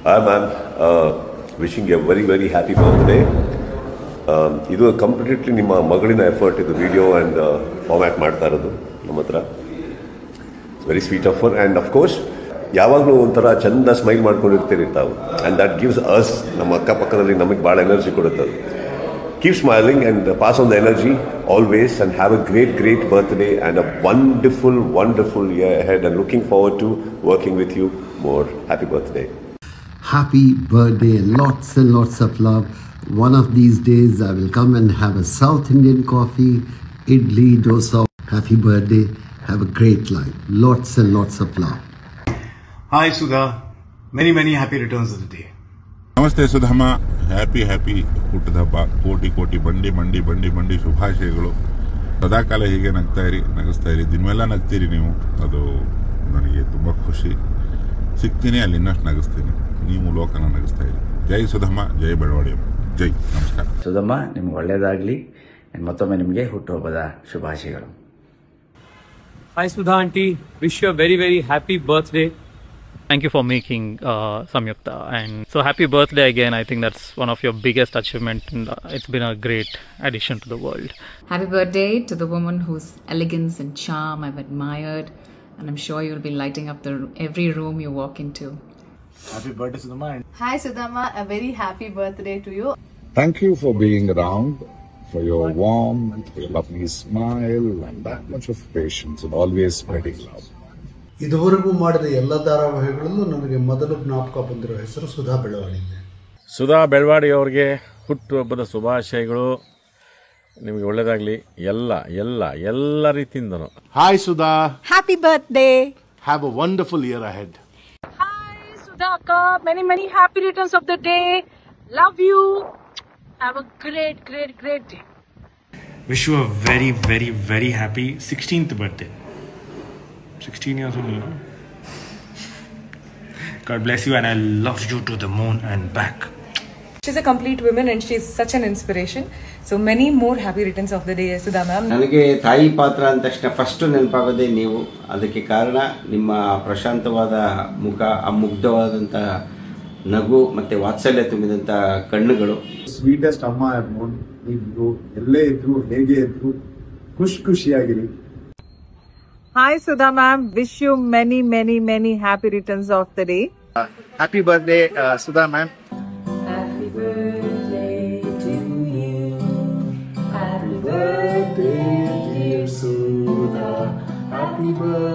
Hi ma'am, wishing you a very very happy birthday. ಇದು completely ನಿಮ್ಮ ಮಗಳಿನ effort ಇದು video and format ಮಾಡ್ತಾ ಇರೋದು ನಮ್ಮ ಹತ್ರ. It's very sweet of her and of course ಯಾವಾಗಲೂ ಒಂಥರ ಚಂದ ಸ್ಮೈಲ್ ಮಾಡ್ಕೊಂಡಿರ್ತೀರಿ ತಾವು ಆ್ಯಂಡ್ ದಟ್ ಗಿವ್ಸ್ ಅಸ್ ನಮ್ಮ ಅಕ್ಕಪಕ್ಕದಲ್ಲಿ ನಮಗೆ ಭಾಳ ಎನರ್ಜಿ ಕೊಡುತ್ತೆ. Keep smiling and pass on the energy always and have a great birthday and a wonderful year ahead and looking forward to working with you more. Happy birthday. Happy birthday, lots and lots of love. One of these days I will come and have a South Indian coffee, idli, dosa. Happy birthday, have a great life. Lots and lots of love. Hi Sudha, many happy returns of the day. ನಮಸ್ತೆ Sudhamma, happy ಹುಟ್ಟದ ಹಬ್ಬ. ಕೋಟಿ ಬಂಡಿ ಶುಭಾಶಯಗಳು. ಸದಾಕಾಲ ಹೀಗೆ ನಗಿಸ್ತಾ ಇರಿ, ದಿನವೆಲ್ಲ ನಗ್ತೀರಿ ನೀವು, ಅದು ನನಗೆ ತುಂಬ ಖುಷಿ. ಸಿಗ್ತೀನಿ ಅಲ್ಲಿ ಇನ್ನಷ್ಟು ನಗಿಸ್ತೀನಿ, ನೀವು ಲೋಕನ ನಗಿಸ್ತಾ ಇರಿ. ಜೈ ಸುಧಮ್ಮ, ಜೈ ಬೆಳವಾಡಿ, ಜೈ. ನಮಸ್ಕಾರ ಸುಧಮ್ಮ, ನಿಮ್ಗೆ ಒಳ್ಳೇದಾಗಲಿ. ಮತ್ತೊಮ್ಮೆ ನಿಮಗೆ ಹುಟ್ಟುಹಬ್ಬದ ಶುಭಾಶಯಗಳು. Hi Sudha auntie, wish you a very happy birthday. Thank you for making Samyukta, and so happy birthday again. I think that's one of your biggest achievements, and it's been a great addition to the world. Happy birthday to the woman whose elegance and charm I've admired, and I'm sure you'll be lighting up every room you walk into. Happy birthday Sudhamma. Hi Sudhamma, a very happy birthday to you. Thank you for being around, for your warmth, for your lovely smile, and that much of patience, and always spreading love. ಇದುವರೆಗೂ ಮಾಡಿದ ಎಲ್ಲ ಧಾರಾವಾಹಿಗಳಲ್ಲೂ ನನಗೆ ಮೊದಲು ಜ್ಞಾಪಕ ಬಂದಿರೋ ಹೆಸರು ಸುಧಾ ಬೆಳವಾಡಿ. ಸುಧಾ ಬೆಳವಾಡಿ ಅವ್ರಿಗೆ ಹುಟ್ಟುಹಬ್ಬದ ಶುಭಾಶಯಗಳು. ನಿಮಗೆ ಒಳ್ಳೆಯದಾಗಲಿ ಎಲ್ಲ ರೀತಿಯಿಂದನೂ. Hi Sudha, Happy birthday. have a wonderful year ahead. Hi Sudhaka, many happy returns of the day. Love you. Have a great day. Wish you a very happy 16th birthday. 16 years old, you know. God bless you, and I love you to the moon and back. She's a complete woman and she's such an inspiration. So many more happy returns of the day, Sudha ma'am. ನನಗೆ ತಾಯಿ ಪಾತ್ರ ಅಂದ ತಕ್ಷಣ first ನೆನಪಾಗೋದೇ ನೀವು. ಅದಕ್ಕೆ ಕಾರಣ ನಿಮ್ಮ ಪ್ರಶಾಂತವಾದ ಮುಖ, ಆ ಮುಗ್ಧವಾದಂಥ ನಗು ಮತ್ತು ವಾತ್ಸಲ್ಯ ತುಂಬಿದಂಥ ಕಣ್ಣುಗಳು. ಸ್ವೀಟೆಸ್ಟ್ ಅಮ್ಮ ನೀವು ಎಲ್ಲೇ ಇದ್ರು, ಹೇಗೆ ಇದ್ರು, ಖುಷಿಯಾಗಿರಿ. Hi Sudha ma'am, wish you many happy returns of the day. Happy birthday Sudha ma'am. Happy birthday to you. Happy birthday dear Sudha. Happy birthday.